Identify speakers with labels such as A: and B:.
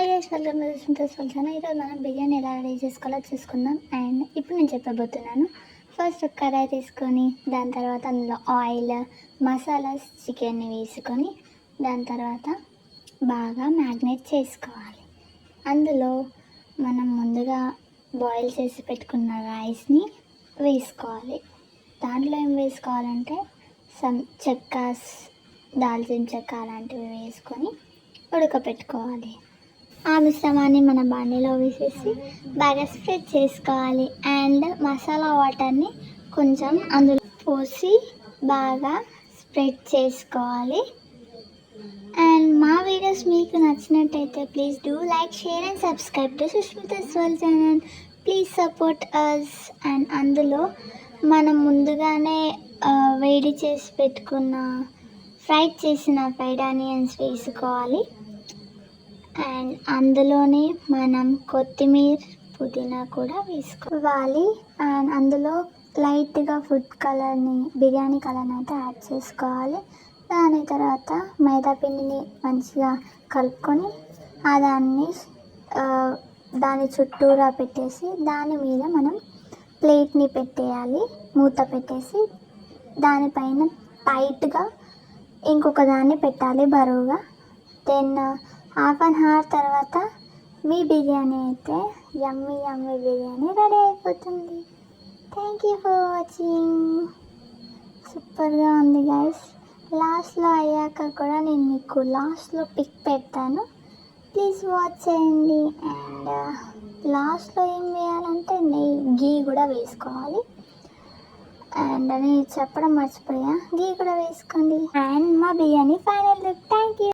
A: Hi guys, welcome to synthesis channel. ఈరోజు మనం బిర్యానీ ఎలా రెడీ చేసుకోవాలో చూసుకుందాం. అండ్ ఇప్పుడు నేను చెప్పబోతున్నాను. ఫస్ట్ ఒక కడాయి తీసుకొని దాని తర్వాత అందులో ఆయిల్, మసాలాస్, చికెన్ని వేసుకొని దాని తర్వాత బాగా మ్యాగ్నేట్ చేసుకోవాలి. అందులో మనం ముందుగా బాయిల్ చేసి పెట్టుకున్న రైస్ని వేసుకోవాలి. దాంట్లో ఏం వేసుకోవాలంటే చెక్క, దాల్చిన చెక్క అలాంటివి వేసుకొని ఉడకపెట్టుకోవాలి. ఆ మిశ్రమాన్ని మన బాండీలో వేసేసి బాగా స్ప్రెడ్ చేసుకోవాలి. అండ్ మసాలా వాటర్ని కొంచెం అందులో పోసి బాగా స్ప్రెడ్ చేసుకోవాలి. అండ్ మా వీడియోస్ మీకు నచ్చినట్టయితే please do like, share and subscribe to Sushmita's world channel. Please support us. And అందులో మనం ముందుగానే వేడి చేసి పెట్టుకున్న ఫ్రైడ్ చేసిన ఫ్రైడ్ ఆనియన్స్ వేసుకోవాలి. అండ్ అందులోనే మనం కొత్తిమీర, పుదీనా కూడా వేసుకోవాలి. అండ్ అందులో లైట్గా ఫుడ్ కలర్ని, బిర్యానీ కలర్ని అయితే యాడ్ చేసుకోవాలి. దాని తర్వాత మైదా పిండిని మంచిగా కలుపుకొని దాని చుట్టూరా పెట్టేసి దాని మీద మనం ప్లేట్ని పెట్టేయాలి. మూత పెట్టేసి దానిపైన టైట్గా ఇంకొక దాన్ని పెట్టాలి బరువుగా. దెన్ హాఫ్ అన్ అవర్ తర్వాత మీ బిర్యానీ అయితే యమ్మీ బిర్యానీ రెడీ అయిపోతుంది. Thank you for watching. సూపర్గా ఉంది గైస్. లాస్ట్లో అయ్యాక కూడా నేను మీకు లాస్ట్లో పిక్ పెడతాను, ప్లీజ్ వాచ్ చేయండి. అండ్ లాస్ట్లో ఏం వేయాలంటే గీ కూడా వేసుకోవాలి. అండ్ నేను చెప్పడం మర్చిపోయా, గీ కూడా వేసుకోండి. అండ్ మా biryani final look. Thank you.